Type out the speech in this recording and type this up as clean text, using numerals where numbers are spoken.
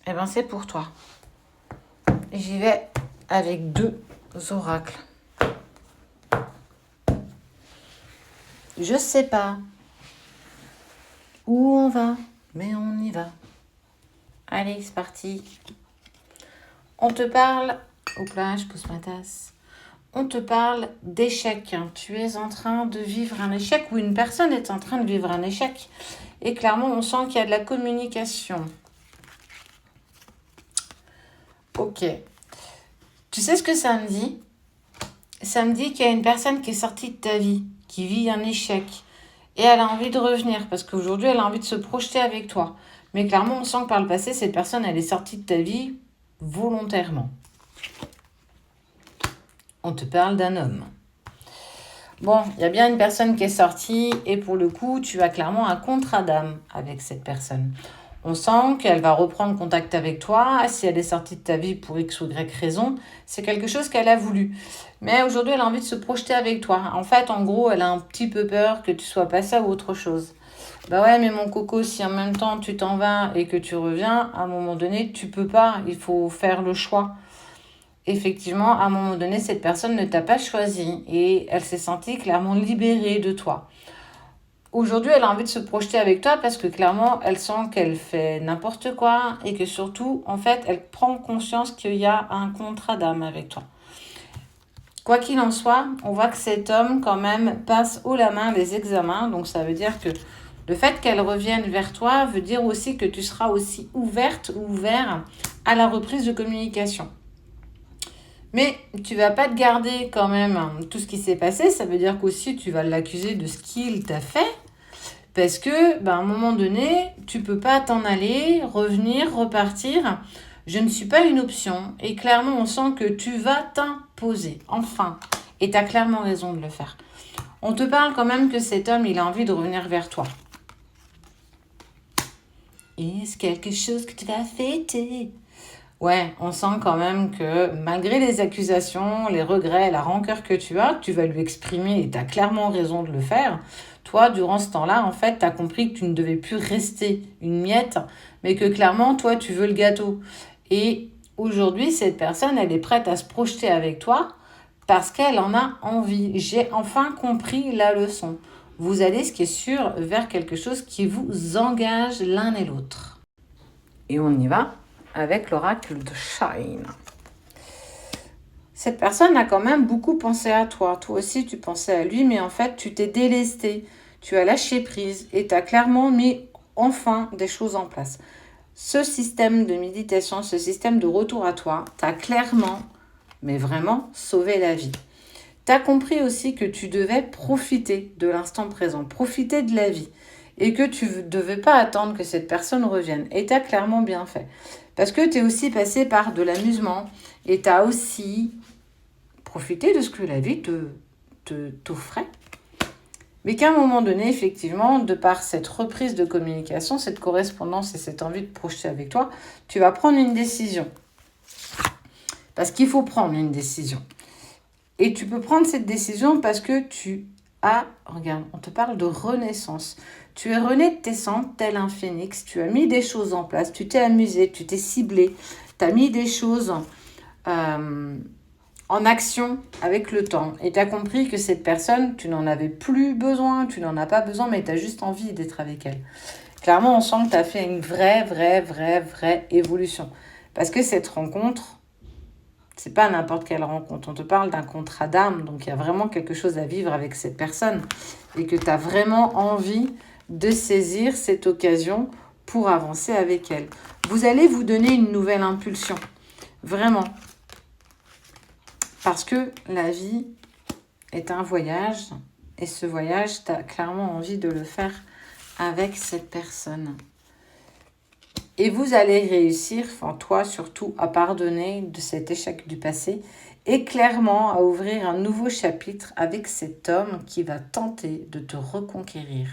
eh ben c'est pour toi. J'y vais avec 2 oracles. Je sais pas où on va, mais on y va. Allez, c'est parti. On te parle... Hop là, je pousse ma tasse. On te parle d'échec. Tu es en train de vivre un échec ou une personne est en train de vivre un échec. Et clairement, on sent qu'il y a de la communication. Ok. Tu sais ce que ça me dit? Ça me dit qu'il y a une personne qui est sortie de ta vie, qui vit un échec. Et elle a envie de revenir parce qu'aujourd'hui, elle a envie de se projeter avec toi. Mais clairement, on sent que par le passé, cette personne, elle est sortie de ta vie volontairement. On te parle d'un homme. Bon, il y a bien une personne qui est sortie et pour le coup, tu as clairement un contrat d'âme avec cette personne. On sent qu'elle va reprendre contact avec toi. Si elle est sortie de ta vie pour X ou Y raison, c'est quelque chose qu'elle a voulu. Mais aujourd'hui, elle a envie de se projeter avec toi. En fait, en gros, elle a un petit peu peur que tu sois passé à autre chose. Bah ouais, mais mon coco, si en même temps tu t'en vas et que tu reviens, à un moment donné, tu peux pas. Il faut faire le choix. Effectivement, à un moment donné, cette personne ne t'a pas choisi et elle s'est sentie clairement libérée de toi. Aujourd'hui, elle a envie de se projeter avec toi parce que clairement, elle sent qu'elle fait n'importe quoi et que surtout, en fait, elle prend conscience qu'il y a un contrat d'âme avec toi. Quoi qu'il en soit, on voit que cet homme, quand même, passe haut la main les examens. Donc, ça veut dire que le fait qu'elle revienne vers toi veut dire aussi que tu seras aussi ouverte ou ouvert à la reprise de communication. Mais tu vas pas te garder quand même tout ce qui s'est passé. Ça veut dire qu'aussi, tu vas l'accuser de ce qu'il t'a fait. Parce que, à un moment donné, tu peux pas t'en aller, revenir, repartir. Je ne suis pas une option. Et clairement, on sent que tu vas t'imposer. Enfin. Et tu as clairement raison de le faire. On te parle quand même que cet homme, il a envie de revenir vers toi. Est-ce quelque chose que tu vas fêter? Ouais, on sent quand même que malgré les accusations, les regrets, la rancœur que tu vas lui exprimer et tu as clairement raison de le faire. Toi, durant ce temps-là, en fait, tu as compris que tu ne devais plus rester une miette, mais que clairement, toi, tu veux le gâteau. Et aujourd'hui, cette personne, elle est prête à se projeter avec toi parce qu'elle en a envie. J'ai enfin compris la leçon. Vous allez, ce qui est sûr, vers quelque chose qui vous engage l'un et l'autre. Et on y va avec l'oracle de Shine. Cette personne a quand même beaucoup pensé à toi. Toi aussi, tu pensais à lui, mais en fait, tu t'es délesté. Tu as lâché prise et tu as clairement mis enfin des choses en place. Ce système de méditation, ce système de retour à toi, t'a clairement, mais vraiment, sauvé la vie. Tu as compris aussi que tu devais profiter de l'instant présent, profiter de la vie et que tu ne devais pas attendre que cette personne revienne. Et tu as clairement bien fait. Parce que tu es aussi passé par de l'amusement et tu as aussi profité de ce que la vie t'offrait. Mais qu'à un moment donné, effectivement, de par cette reprise de communication, cette correspondance et cette envie de projeter avec toi, tu vas prendre une décision. Parce qu'il faut prendre une décision. Et tu peux prendre cette décision parce que tu as, regarde, on te parle de renaissance. Tu es rené de tes cendres tel un phénix. Tu as mis des choses en place, tu t'es amusé, tu t'es ciblé. Tu as mis des choses en action avec le temps. Et tu as compris que cette personne, tu n'en avais plus besoin, tu n'en as pas besoin, mais tu as juste envie d'être avec elle. Clairement, on sent que tu as fait une vraie évolution. Parce que cette rencontre, c'est pas n'importe quelle rencontre. On te parle d'un contrat d'âme, donc il y a vraiment quelque chose à vivre avec cette personne et que tu as vraiment envie de saisir cette occasion pour avancer avec elle. Vous allez vous donner une nouvelle impulsion, vraiment. Parce que la vie est un voyage et ce voyage, tu as clairement envie de le faire avec cette personne. Et vous allez réussir, enfin toi surtout, à pardonner de cet échec du passé et clairement à ouvrir un nouveau chapitre avec cet homme qui va tenter de te reconquérir.